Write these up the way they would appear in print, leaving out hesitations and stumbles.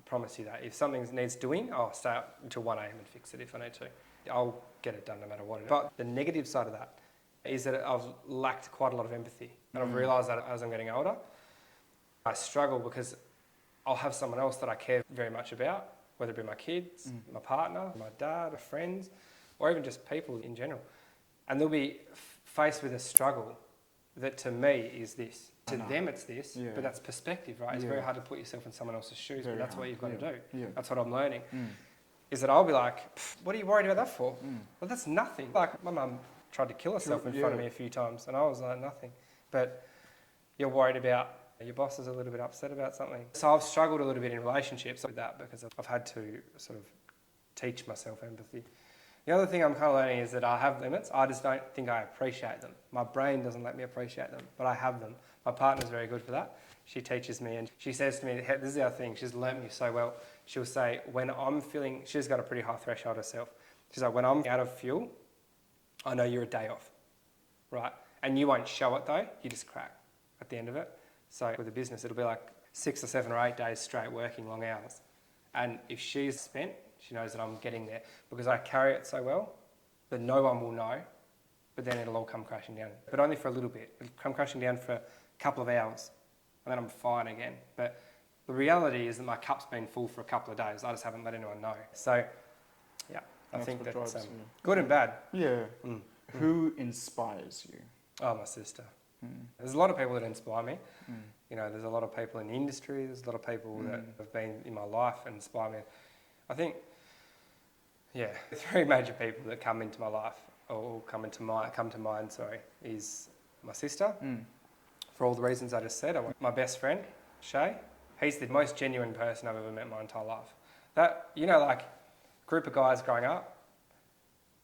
promise you that. If something needs doing, I'll stay up until 1 a.m. and fix it if I need to. I'll get it done no matter what. But the negative side of that is that I've lacked quite a lot of empathy. And I've realised that as I'm getting older, I struggle because I'll have someone else that I care very much about, whether it be my kids, my partner, my dad, or friends, or even just people in general. And they'll be faced with a struggle that to me is this. To them it's this, but that's perspective, right? It's very hard to put yourself in someone else's shoes, but that's what you've got to do. Yeah. That's what I'm learning. Is that I'll be like, what are you worried about that for? Well, that's nothing. Like my mum tried to kill herself in front of me a few times and I was like, nothing. But you're worried about your boss is a little bit upset about something. So I've struggled a little bit in relationships with that because I've had to sort of teach myself empathy. The other thing I'm kind of learning is that I have limits. I just don't think I appreciate them. My brain doesn't let me appreciate them, but I have them. My partner's very good for that. She teaches me and she says to me, this is our thing, she's learnt me so well. She'll say, when I'm feeling, she's got a pretty high threshold herself. She's like, when I'm out of fuel, I know you're a day off, right? And you won't show it though, you just crack at the end of it. So with a business, it'll be like 6 or 7 or 8 days straight working long hours. And if she's spent, she knows that I'm getting there because I carry it so well that no one will know, but then it'll all come crashing down. But only for a little bit. It'll come crashing down for a couple of hours and then I'm fine again. But the reality is that my cup's been full for a couple of days. I just haven't let anyone know. So, yeah, I think that's good and bad. Yeah. Who inspires you? Oh, my sister. There's a lot of people that inspire me. You know, there's a lot of people in the industry. There's a lot of people that have been in my life and inspire me. I think, 3 major people that come into my life or come to mind, is my sister. For all the reasons I just said. My best friend, Shay. He's the most genuine person I've ever met in my entire life. That, you know, like group of guys growing up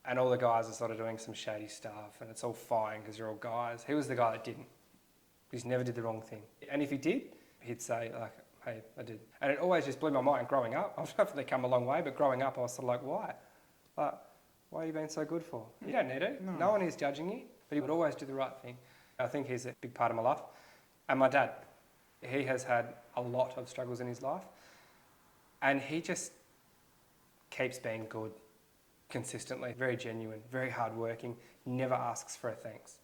and all the guys are sort of doing some shady stuff and it's all fine because you're all guys. He was the guy that didn't. He just never did the wrong thing. And if he did, he'd say like, hey, I did. And it always just blew my mind growing up. I've definitely come a long way, but growing up I was sort of like, why? Like, why are you being so good for? You don't need it. No one is judging you, but he would always do the right thing. I think he's a big part of my life. And my dad, he has had a lot of struggles in his life and he just keeps being good consistently, very genuine, very hardworking, never asks for a thanks.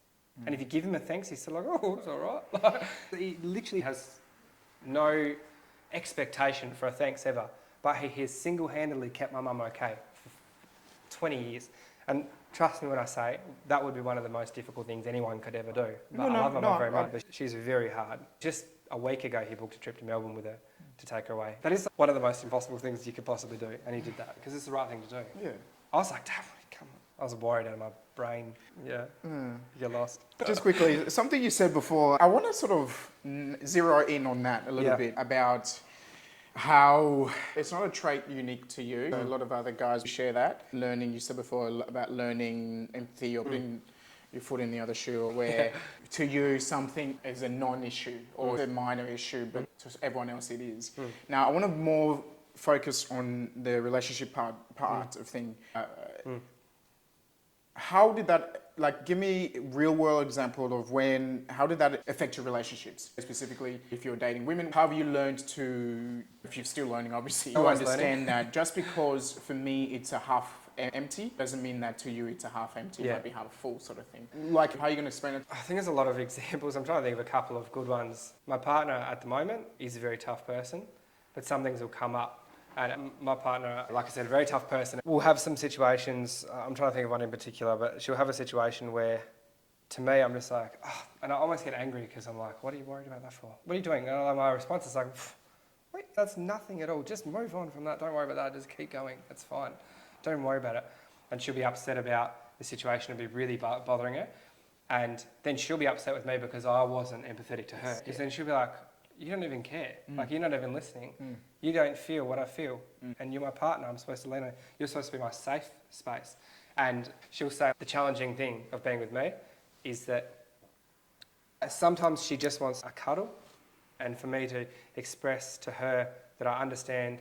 And if you give him a thanks, he's still like, oh, it's all right. Like, he literally has no expectation for a thanks ever, but he has single-handedly kept my mum okay for 20 years. And trust me when I say that would be one of the most difficult things anyone could ever do. But I love my mum very much, but she's very hard. Just a week ago, he booked a trip to Melbourne with her to take her away. That is one of the most impossible things you could possibly do, and he did that because it's the right thing to do. Yeah. I was like, Dad, come on. I was worried out of my brain. Yeah, you get lost. Just quickly, something you said before, I want to sort of zero in on that a little bit about how it's not a trait unique to you. A lot of other guys share that. Learning, you said before about learning empathy or putting your foot in the other shoe, or where to you something is a non-issue or a minor issue, but to everyone else it is. Now, I want to more focus on the relationship part of thing. How did that, like, give me a real world example of how did that affect your relationships? Specifically, if you're dating women, how have you learned to, if you're still learning, obviously, you understand that just because for me it's a half empty doesn't mean that to you it's a half empty, it might be half full sort of thing. Like, how are you going to explain it? I think there's a lot of examples. I'm trying to think of a couple of good ones. My partner at the moment is a very tough person, but some things will come up. And my partner, like I said, a very tough person. We'll have some situations, I'm trying to think of one in particular, but she'll have a situation where, to me, I'm just like, and I almost get angry because I'm like, what are you worried about that for? What are you doing? And my response is like, wait, that's nothing at all. Just move on from that. Don't worry about that. Just keep going. It's fine. Don't even worry about it. And she'll be upset about the situation and be really bothering her. And then she'll be upset with me because I wasn't empathetic to her. Because then she'll be like, you don't even care. Like, you're not even listening. You don't feel what I feel. And you're my partner. I'm supposed to lean on. You're supposed to be my safe space. And she'll say the challenging thing of being with me is that sometimes she just wants a cuddle, and for me to express to her that I understand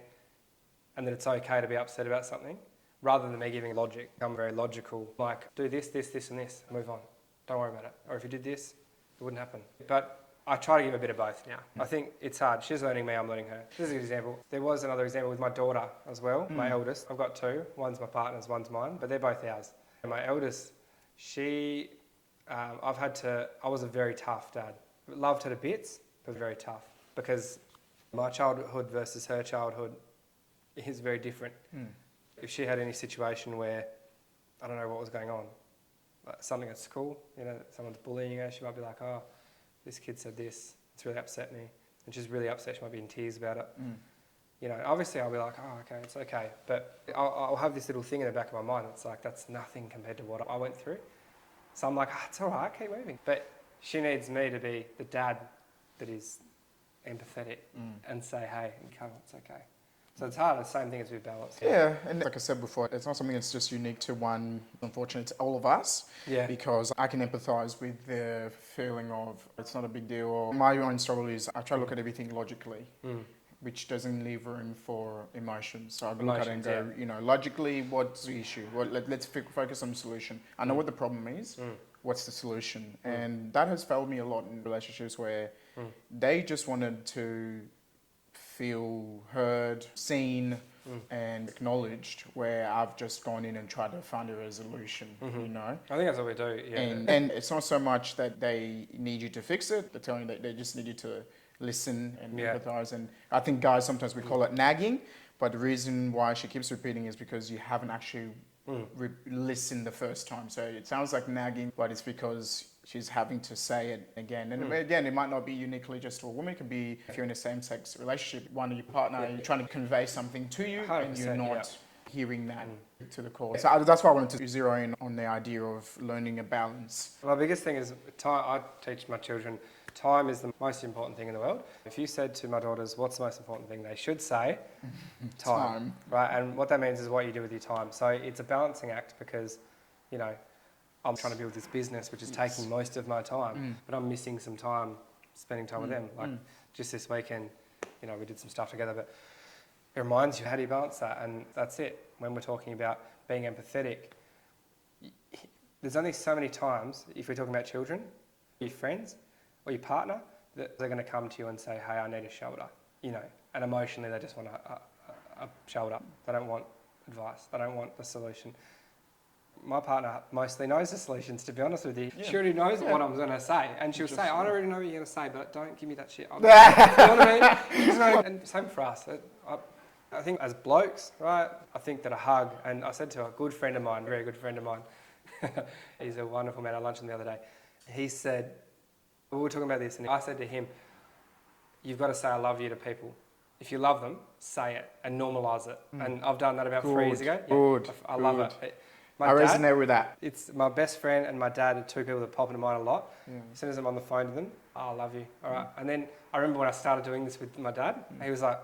and that it's okay to be upset about something, rather than me giving logic. I'm very logical. Like, do this, this, this, and this. Move on. Don't worry about it. Or if you did this, it wouldn't happen. But I try to give a bit of both now. I think it's hard. She's learning me, I'm learning her. This is an example. There was another example with my daughter as well, my eldest. I've got two. One's my partner's, one's mine, but they're both ours. And my eldest, I was a very tough dad. Loved her to bits, but very tough. Because my childhood versus her childhood is very different. If she had any situation where, I don't know what was going on, like something at school, someone's bullying her, she might be like, oh, this kid said this, it's really upset me. And she's really upset, she might be in tears about it. Obviously I'll be like, oh, okay, it's okay. But I'll have this little thing in the back of my mind that's like, that's nothing compared to what I went through. So I'm like, it's all right, keep moving. But she needs me to be the dad that is empathetic and say, hey, come on, it's okay. So it's hard. The same thing as with balance. Yeah, and like I said before, it's not something that's just unique to one. Unfortunately, it's all of us. Yeah. Because I can empathise with the feeling of it's not a big deal. Or my own struggle is I try to look at everything logically, which doesn't leave room for emotions. So I look at it and go, logically, what's the issue? Let's focus on the solution. I know what the problem is. What's the solution? And that has failed me a lot in relationships where they just wanted to feel heard, seen, and acknowledged, where I've just gone in and tried to find a resolution, I think that's what we do, yeah. And it's not so much that they need you to fix it, they're telling you that they just need you to listen and empathise. And I think guys, sometimes we call it nagging, but the reason why she keeps repeating is because you haven't actually listened the first time. So it sounds like nagging, but it's because she's having to say it again. And again, it might not be uniquely just to a woman. It could be if you're in a same-sex relationship, one of your partner, you're trying to convey something to you and you're not hearing that to the core. So that's why I wanted to zero in on the idea of learning a balance. My biggest thing is time. I teach my children time is the most important thing in the world. If you said to my daughters, what's the most important thing, they should say time. Right? And what that means is what you do with your time. So it's a balancing act because, I'm trying to build this business, which is taking most of my time, but I'm missing some time spending time with them. Like just this weekend, we did some stuff together, but it reminds you, how do you balance that? And that's it. When we're talking about being empathetic, there's only so many times, if we're talking about children, your friends, or your partner, that they're going to come to you and say, hey, I need a shoulder, and emotionally they just want a shoulder. They don't want advice. They don't want the solution. My partner mostly knows the solutions, to be honest with you. Yeah. She already knows what I'm going to say. And she'll say, I don't already know what you're going to say, but don't give me that shit. You know what I mean? And same for us. I think as blokes, right, I think that a hug, and I said to a good friend of mine, very good friend of mine, he's a wonderful man, I lunched with him the other day. He said, we were talking about this, and I said to him, you've got to say I love you to people. If you love them, say it and normalise it. And I've done that about 3 years ago. Yeah, I love it. I resonate with that. It's my best friend and my dad are two people that pop into mind a lot. As soon as I'm on the phone to them, I love you. All right. And then I remember when I started doing this with my dad, he was like,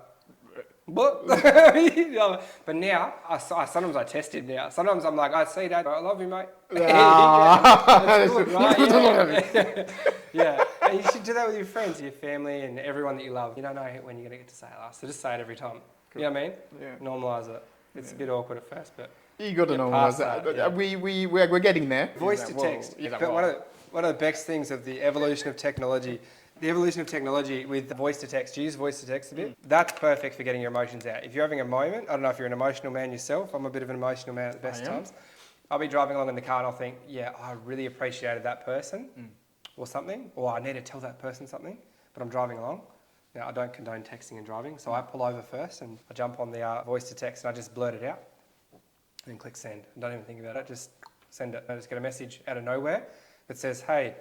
what? But now, sometimes I test him now. Sometimes I'm like, I see Dad, I love you, mate. That's good, right? Yeah. And you should do that with your friends, your family, and everyone that you love. You don't know when you're going to get to say it last, so just say it every time. You know what I mean? Yeah. Normalise it. It's a bit awkward at first, but you got to normalise that. Yeah. We're getting there. Voice to text. But one of the best things of the evolution of technology. The evolution of technology with voice to text, use voice to text a bit. That's perfect for getting your emotions out. If you're having a moment, I don't know if you're an emotional man yourself. I'm a bit of an emotional man at the best times. I'll be driving along in the car and I'll think, I really appreciated that person or something, or I need to tell that person something, but I'm driving along. Now, I don't condone texting and driving, so I pull over first and I jump on the voice to text and I just blurt it out and then click send. I don't even think about it, just send it. I just get a message out of nowhere that says, hey,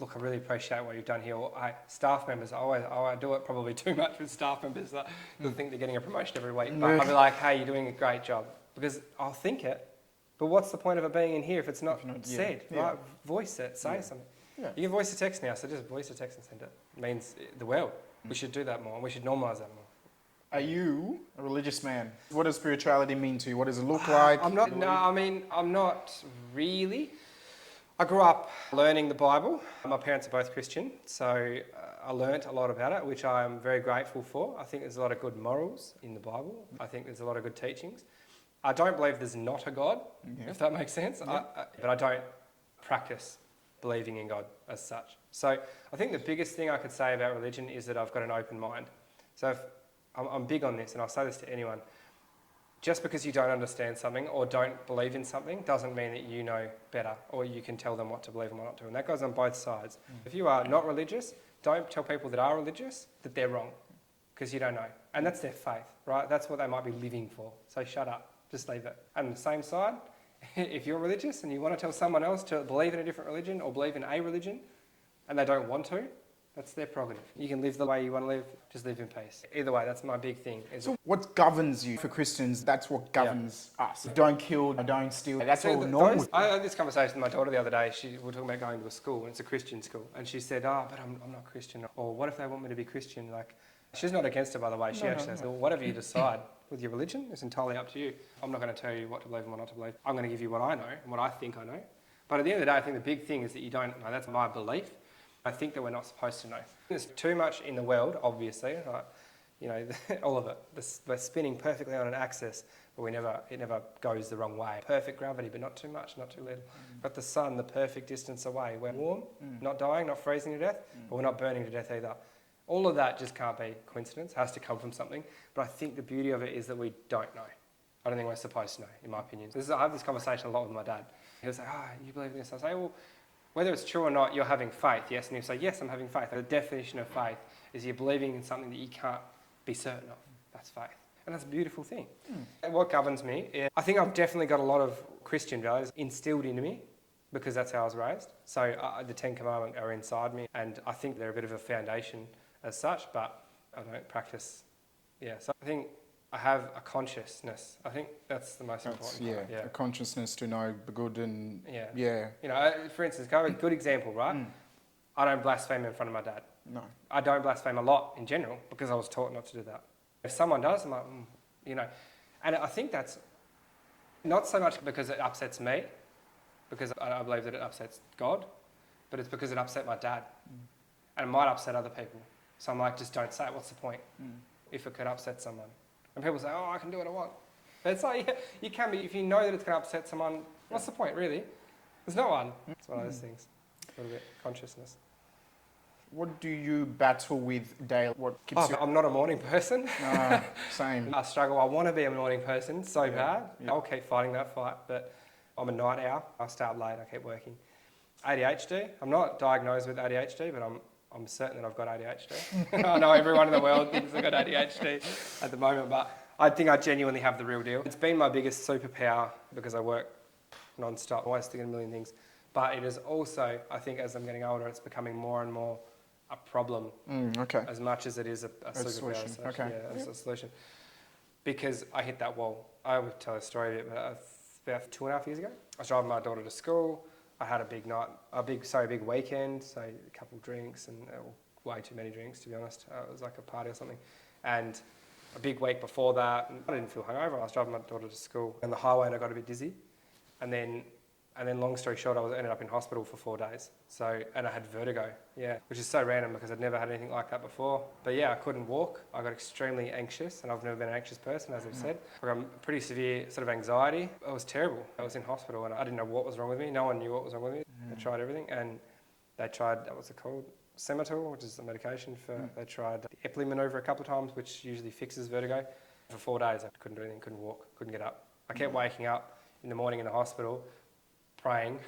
look, I really appreciate what you've done here. Or, staff members, I do it probably too much with staff members. They'll think they're getting a promotion every week. But I'll be like, hey, you're doing a great job. Because I'll think it, but what's the point of it being in here if it's not said, right? Voice it, say something. Yeah. You can voice a text now, so just voice a text and send it. It means the world. We should do that more, and we should normalise that more. Are you a religious man? What does spirituality mean to you? What does it look like? I'm not really. I grew up learning the Bible. My parents are both Christian, so I learnt a lot about it, which I'm very grateful for. I think there's a lot of good morals in the Bible. I think there's a lot of good teachings. I don't believe there's not a God, if that makes sense. Yeah. But I don't practice believing in God as such. So I think the biggest thing I could say about religion is that I've got an open mind. So if, I'm big on this, and I'll say this to anyone. Just because you don't understand something or don't believe in something doesn't mean that you know better or you can tell them what to believe and what not to. And that goes on both sides. If you are not religious, don't tell people that are religious that they're wrong because you don't know. And that's their faith, right? That's what they might be living for. So shut up. Just leave it. And on the same side, if you're religious and you want to tell someone else to believe in a different religion or believe in a religion and they don't want to, that's their prerogative. You can live the way you want to live, just live in peace. Either way, that's my big thing. So what governs you? For Christians, that's what governs us. Don't kill, don't steal. That's all normal. I had this conversation with my daughter the other day. We were talking about going to a school, and it's a Christian school. And she said, but I'm not Christian. Or what if they want me to be Christian? Like, she's not against it, by the way. She says, well, whatever you decide with your religion is entirely up to you. I'm not going to tell you what to believe and what not to believe. I'm going to give you what I know and what I think I know. But at the end of the day, I think the big thing is that you don't know. That's my belief. I think that we're not supposed to know. There's too much in the world, obviously. All of it. We're spinning perfectly on an axis, but it never goes the wrong way. Perfect gravity, but not too much, not too little. Got the sun the perfect distance away. We're warm, not dying, not freezing to death, but we're not burning to death either. All of that just can't be coincidence. It has to come from something. But I think the beauty of it is that we don't know. I don't think we're supposed to know, in my opinion. I have this conversation a lot with my dad. He'll say, you believe in this? I say, well, whether it's true or not, you're having faith, yes? And he'll say, yes, I'm having faith. The definition of faith is you're believing in something that you can't be certain of. That's faith. And that's a beautiful thing. And what governs me, I think I've definitely got a lot of Christian values instilled into me because that's how I was raised. So the 10 Commandments are inside me, and I think they're a bit of a foundation as such, but I don't practice. So I think I have a consciousness. I think that's the most important part. A consciousness to know the good and for instance, a good example, right? I don't blaspheme in front of my dad. No. I don't blaspheme a lot in general because I was taught not to do that. If someone does, I'm like, and I think that's not so much because it upsets me, because I believe that it upsets God, but it's because it upset my dad, and it might upset other people. So I'm like, just don't say it. What's the point? If it could upset someone. And people say, I can do what I want. But it's like, you can be, if you know that it's going to upset someone, what's the point, really? There's no one. It's one of those things. A little bit consciousness. What do you battle with daily? What keeps you... I'm not a morning person. Same. I struggle. I want to be a morning person so bad. I'll keep fighting that fight, but I'm a night owl. I start late. I keep working. ADHD. I'm not diagnosed with ADHD, but I'm certain that I've got ADHD. I know everyone in the world thinks I've got ADHD at the moment, but I think I genuinely have the real deal. It's been my biggest superpower because I work non-stop. I always think of a million things. But it is also, I think as I'm getting older, it's becoming more and more a problem as much as it is a superpower. Solution. As a solution. Because I hit that wall. I would tell a story of it, but about 2.5 years ago, I was driving my daughter to school. I had a big weekend, so a couple of drinks and way too many drinks, to be honest. It was like a party or something. And a big week before that, I didn't feel hungover. I was driving my daughter to school on the highway and I got a bit dizzy. And then long story short, I ended up in hospital for 4 days. And I had vertigo, which is so random because I'd never had anything like that before. But I couldn't walk. I got extremely anxious, and I've never been an anxious person, as I've said. I got pretty severe sort of anxiety. It was terrible. I was in hospital and I didn't know what was wrong with me. No one knew what was wrong with me. They tried everything, and they tried, what's it called? Semitol, which is a medication for, they tried the Epley manoeuvre a couple of times, which usually fixes vertigo. For 4 days, I couldn't do anything, couldn't walk, couldn't get up. I kept waking up in the morning in the hospital, praying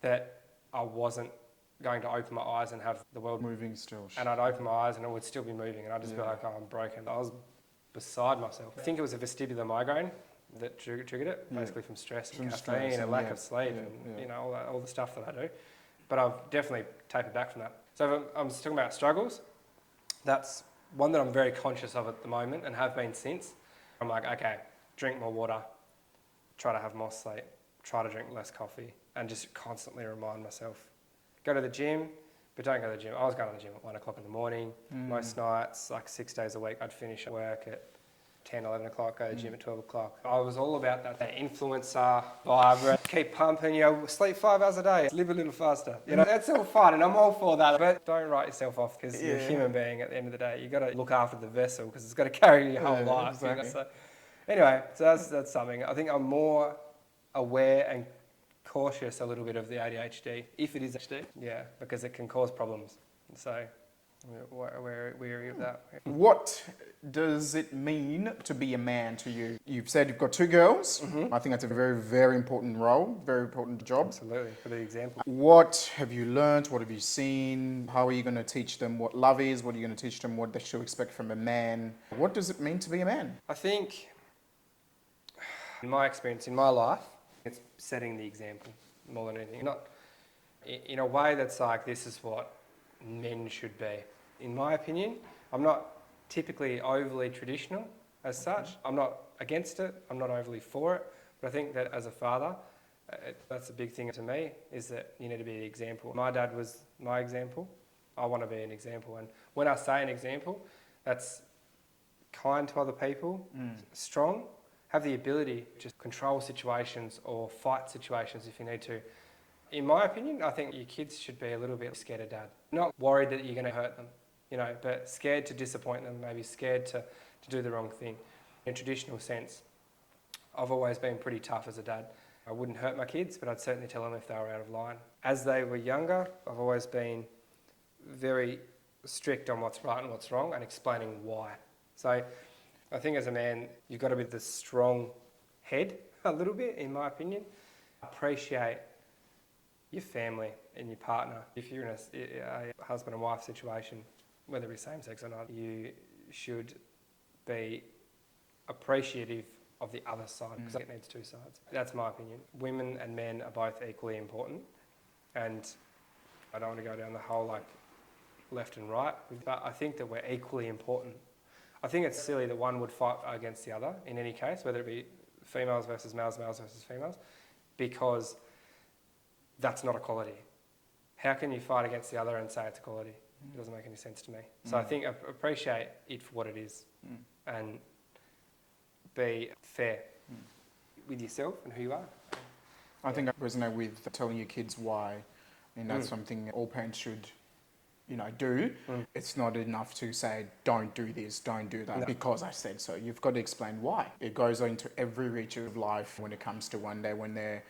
that I wasn't going to open my eyes and have the world moving still. And I'd open my eyes and it would still be moving, and I'd just be like, I'm broken. I was beside myself. I think it was a vestibular migraine that triggered it, basically from stress and caffeine and lack of sleep and all the stuff that I do. But I've definitely tapered back from that. So if I'm talking about struggles, that's one that I'm very conscious of at the moment and have been since. I'm like, okay, drink more water, try to have more sleep, try to drink less coffee, and just constantly remind myself. Go to the gym, but don't go to the gym. I was going to the gym at 1 o'clock in the morning. Most nights, like 6 days a week, I'd finish work at 10, 11 o'clock, go to the gym at 12 o'clock. I was all about that influencer vibe. Keep pumping, sleep 5 hours a day, live a little faster. That's all fun, and I'm all for that. But don't write yourself off because you're a human being at the end of the day. You've got to look after the vessel because it's got to carry your whole life. Exactly. So anyway, so that's something. I think I'm more aware and cautious a little bit of the ADHD, if it is ADHD, yeah, because it can cause problems. So we're wary of that. What does it mean to be a man to you? You've said you've got 2 girls. I think that's a very, very important role, very important job. Absolutely, for the example. What have you learned? What have you seen? How are you going to teach them what love is? What are you going to teach them what they should expect from a man? What does it mean to be a man? I think, in my experience, in my life, it's setting the example more than anything. Not in a way that's like, this is what men should be. In my opinion, I'm not typically overly traditional as such. I'm not against it. I'm not overly for it. But I think that as a father, that's a big thing to me, is that you need to be the example. My dad was my example. I want to be an example. And when I say an example, that's kind to other people, strong, have the ability to just control situations or fight situations if you need to. In my opinion, I think your kids should be a little bit scared of dad. Not worried that you're going to hurt them, but scared to disappoint them, maybe scared to do the wrong thing. In a traditional sense, I've always been pretty tough as a dad. I wouldn't hurt my kids, but I'd certainly tell them if they were out of line. As they were younger, I've always been very strict on what's right and what's wrong and explaining why. So I think as a man, you've got to be the strong head a little bit, in my opinion. Appreciate your family and your partner. If you're in a husband and wife situation, whether it be same sex or not, you should be appreciative of the other side, because it needs 2 sides. That's my opinion. Women and men are both equally important, and I don't want to go down the whole like left and right, but I think that we're equally important. I think it's silly that one would fight against the other in any case, whether it be females versus males, males versus females, because that's not equality. How can you fight against the other and say it's equality? It doesn't make any sense to me. So I think appreciate it for what it is and be fair with yourself and who you are. I think I resonate with telling your kids why. I mean, that's something all parents should, do. It's not enough to say, don't do this, don't do that, because I said so. You've got to explain why. It goes into every reach of life when it comes to one day when they're...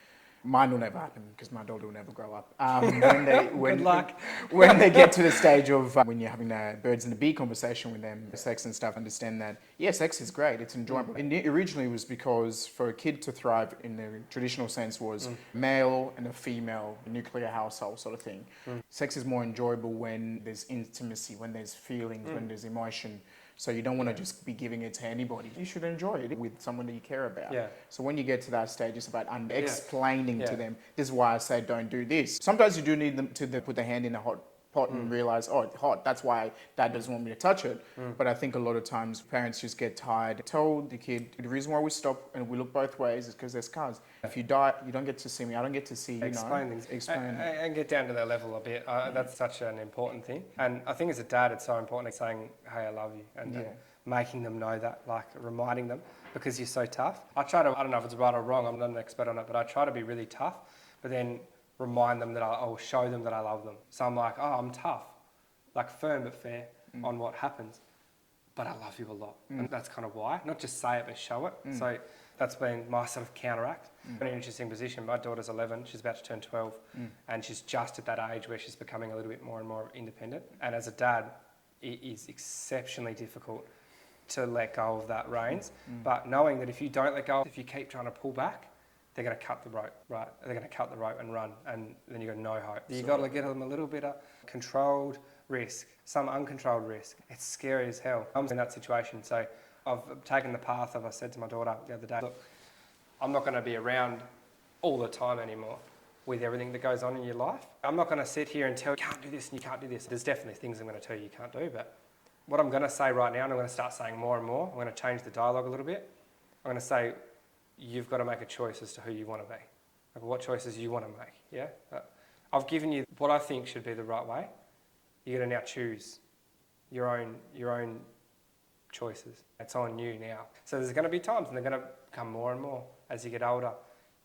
Mine will never happen because my daughter will never grow up. Good luck. When they get to the stage of when you're having a birds and the bee conversation with them, sex and stuff, understand that, yeah, sex is great, it's enjoyable. And originally it was because for a kid to thrive in the traditional sense was male and a female, nuclear household sort of thing. Sex is more enjoyable when there's intimacy, when there's feelings, when there's emotion. So you don't want to just be giving it to anybody. You should enjoy it with someone that you care about. Yeah. So when you get to that stage, it's about explaining to them, this is why I say don't do this. Sometimes you do need them to put their hand in a hot pot and realize, oh, it's hot, that's why dad doesn't want me to touch it. But I think a lot of times parents just get tired. Tell the kid, the reason why we stop and we look both ways is because there's cars. If you die, you don't get to see me, I don't get to see you. Explain things. And get down to their level a bit. That's such an important thing. And I think as a dad, it's so important saying, hey, I love you. And making them know that, like reminding them, because you're so tough. I don't know if it's right or wrong, I'm not an expert on it, but I try to be really tough, but then remind them that I'll show them that I love them. So I'm like, oh, I'm tough, like firm but fair on what happens, but I love you a lot. And that's kind of why, not just say it, but show it. So that's been my sort of counteract. In an interesting position. My daughter's 11, she's about to turn 12, and she's just at that age where she's becoming a little bit more and more independent. And as a dad, it is exceptionally difficult to let go of that reins. But knowing that if you don't let go, if you keep trying to pull back, they're going to cut the rope, right? They're going to cut the rope and run, and then you've got no hope. You've got to get them a little bit of controlled risk, some uncontrolled risk. It's scary as hell. I'm in that situation, so I've taken the path of, I said to my daughter the other day, look, I'm not going to be around all the time anymore with everything that goes on in your life. I'm not going to sit here and tell you, can't do this and you can't do this. There's definitely things I'm going to tell you can't do, but what I'm going to say right now, and I'm going to start saying more and more, I'm going to change the dialogue a little bit. I'm going to say, you've got to make a choice as to who you want to be. Like what choices you want to make, yeah? I've given you what I think should be the right way. You're going to now choose your own choices. It's on you now. So there's going to be times, and they're going to come more and more as you get older.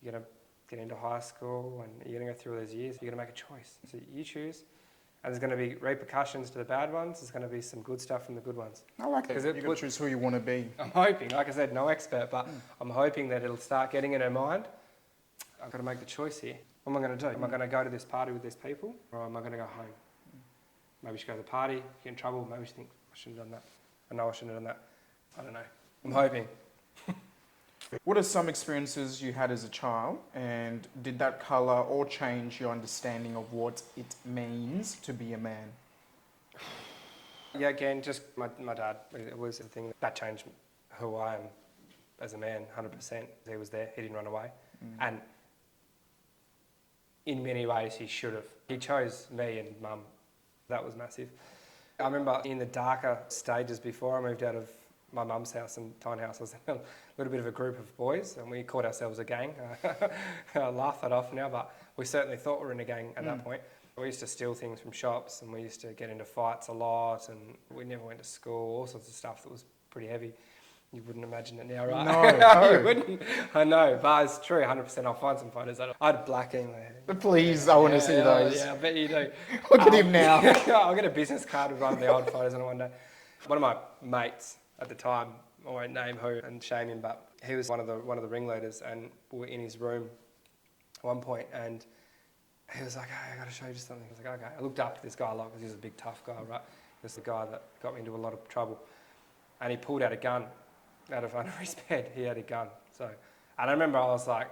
You're going to get into high school, and you're going to go through all those years. You're going to make a choice. So you choose. And there's going to be repercussions to the bad ones. There's going to be some good stuff from the good ones. I like that. You've got to choose who you want to be. I'm hoping, like I said, no expert, but I'm hoping that it'll start getting in her mind, I've got to make the choice here. What am I going to do? Am I going to go to this party with these people, or am I going to go home? Maybe you should go to the party, get in trouble. Maybe you think, I shouldn't have done that. I know I shouldn't have done that. I don't know. I'm hoping. What are some experiences you had as a child, and did that colour or change your understanding of what it means to be a man? Yeah, again, just my dad. It was the thing that changed who I am as a man, 100%. He was there. He didn't run away. And in many ways, he should have. He chose me and mum. That was massive. I remember in the darker stages before I moved out of my mum's house and Tyne house, I was in a little bit of a group of boys, and we called ourselves a gang. I laugh that off now, but we certainly thought we were in a gang at that point. We used to steal things from shops, and we used to get into fights a lot, and we never went to school, all sorts of stuff that was pretty heavy. You wouldn't imagine it now, right? No. You wouldn't. I know, but it's true, 100%. I'll find some photos. I had black in my head. Please, I want to see those. Yeah, I bet you do. Look at him now. I'll get a business card with one of the old photos on it one day. One of my mates at the time, I won't name who and shame him, but he was one of the ringleaders, and we were in his room at one point, and he was like, "Hey, I got to show you something." I was like, "Okay." I looked up to this guy a lot because he was a big tough guy, right? He was the guy that got me into a lot of trouble, and he pulled out a gun out of under his bed. He had a gun. So, and I remember I was like,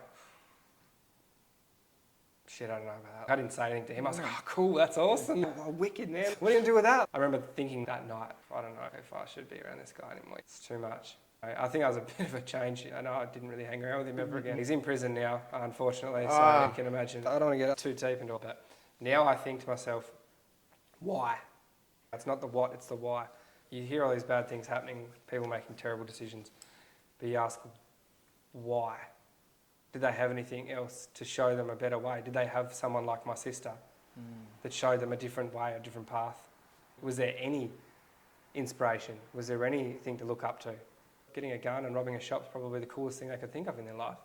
shit, I don't know about that. I didn't say anything to him. I was like, oh, cool, that's awesome. Oh, wicked, man. What are you going to do with that? I remember thinking that night, I don't know if I should be around this guy anymore. It's too much. I think I was a bit of a change. I know I didn't really hang around with him ever again. He's in prison now, unfortunately, so you can imagine. I don't want to get too deep into it, but now I think to myself, why? It's not the what, it's the why. You hear all these bad things happening, people making terrible decisions, but you ask, why? Did they have anything else to show them a better way? Did they have someone like my sister that showed them a different way, a different path? Was there any inspiration? Was there anything to look up to? Getting a gun and robbing a shop is probably the coolest thing they could think of in their life.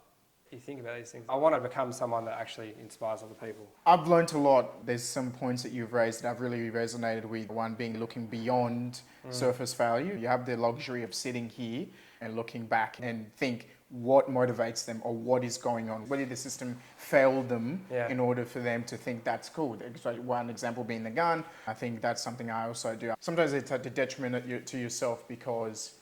You think about these things. I want to become someone that actually inspires other people. I've learned a lot. There's some points that you've raised that I've really resonated with. One being looking beyond surface value. You have the luxury of sitting here and looking back and think what motivates them or what is going on. Whether the system failed them in order for them to think that's cool. So one example being the gun. I think that's something I also do. Sometimes it's at the detriment to yourself because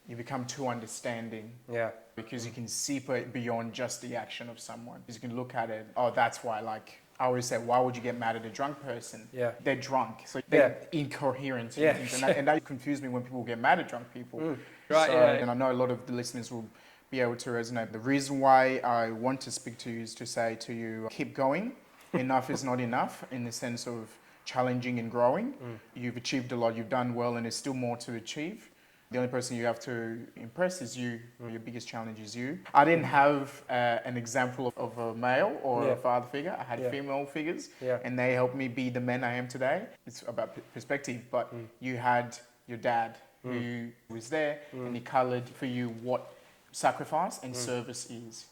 you become too understanding. Yeah. Because you can see beyond just the action of someone. Because you can look at it, oh, that's why, like, I always say, why would you get mad at a drunk person? Yeah. They're drunk, so they're incoherent. Yeah. And that confused me when people get mad at drunk people. Right, So, yeah. And I know a lot of the listeners will be able to resonate. The reason why I want to speak to you is to say to you, keep going. Enough is not enough in the sense of challenging and growing. You've achieved a lot, you've done well, and there's still more to achieve. The only person you have to impress is you. Your biggest challenge is you. I didn't have an example of a male or a father figure. I had female figures, and they helped me be the man I am today. It's about perspective, but you had your dad who was there, and he coloured for you what sacrifice and service is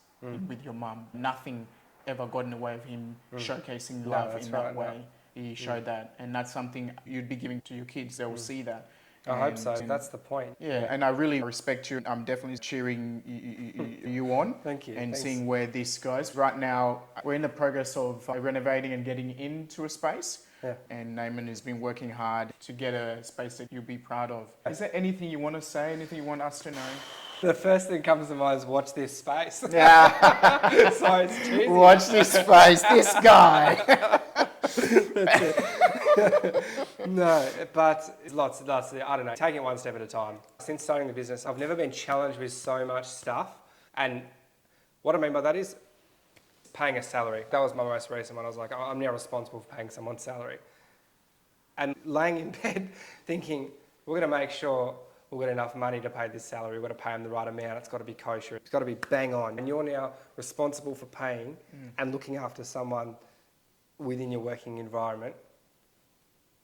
with your mum. Nothing ever got in the way of him showcasing love in that way. He showed that, and that's something you'd be giving to your kids. They will see that. I hope so. That's the point. Yeah, and I really respect you. I'm definitely cheering you on. Thank you. And seeing where this goes. Right now, we're in the progress of renovating and getting into a space. Yeah. And Naaman has been working hard to get a space that you'll be proud of. Is there anything you want to say? Anything you want us to know? The first thing that comes to mind is watch this space. Yeah. So it's cheesy. Watch this space. This guy. That's it. No, but lots, I don't know, taking it one step at a time. Since starting the business, I've never been challenged with so much stuff. And what I mean by that is paying a salary. That was my most recent one. I was like, I'm now responsible for paying someone's salary. And laying in bed thinking, we're going to make sure we've got enough money to pay this salary. We've got to pay them the right amount. It's got to be kosher. It's got to be bang on. And you're now responsible for paying and looking after someone within your working environment.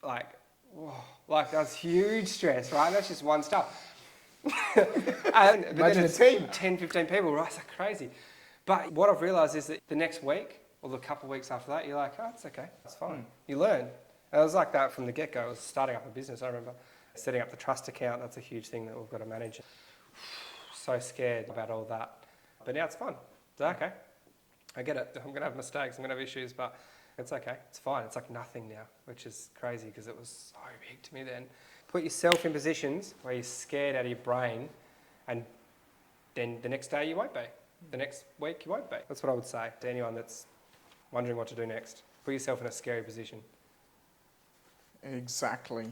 Like, whoa, like that's huge stress, right? That's just one stuff. Imagine a team. 10, 15 people, right? It's like crazy. But what I've realised is that the next week or the couple of weeks after that, you're like, oh, it's okay. It's fine. You learn. And it was like that from the get-go. I was starting up a business, I remember. Setting up the trust account, that's a huge thing that we've got to manage. So scared about all that. But now it's fun. It's okay. I get it. I'm going to have mistakes. I'm going to have issues, but it's okay. It's fine. It's like nothing now, which is crazy because it was so big to me then. Put yourself in positions where you're scared out of your brain, and then the next day you won't be. The next week you won't be. That's what I would say to anyone that's wondering what to do next. Put yourself in a scary position. Exactly.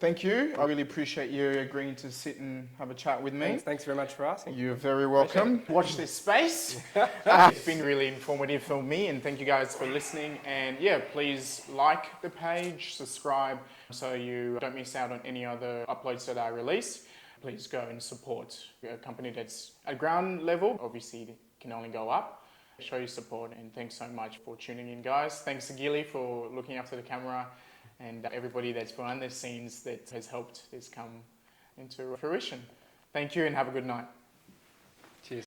Thank you. I really appreciate you agreeing to sit and have a chat with me. Thanks very much for asking. You're very welcome. Watch this space. It's been really informative for me, and thank you guys for listening. And yeah, please like the page, subscribe, so you don't miss out on any other uploads that I release. Please go and support a company that's at ground level. Obviously, it can only go up. Show your support, and thanks so much for tuning in, guys. Thanks to Gilly for looking after the camera, and everybody that's behind the scenes that has helped this come into fruition. Thank you and have a good night.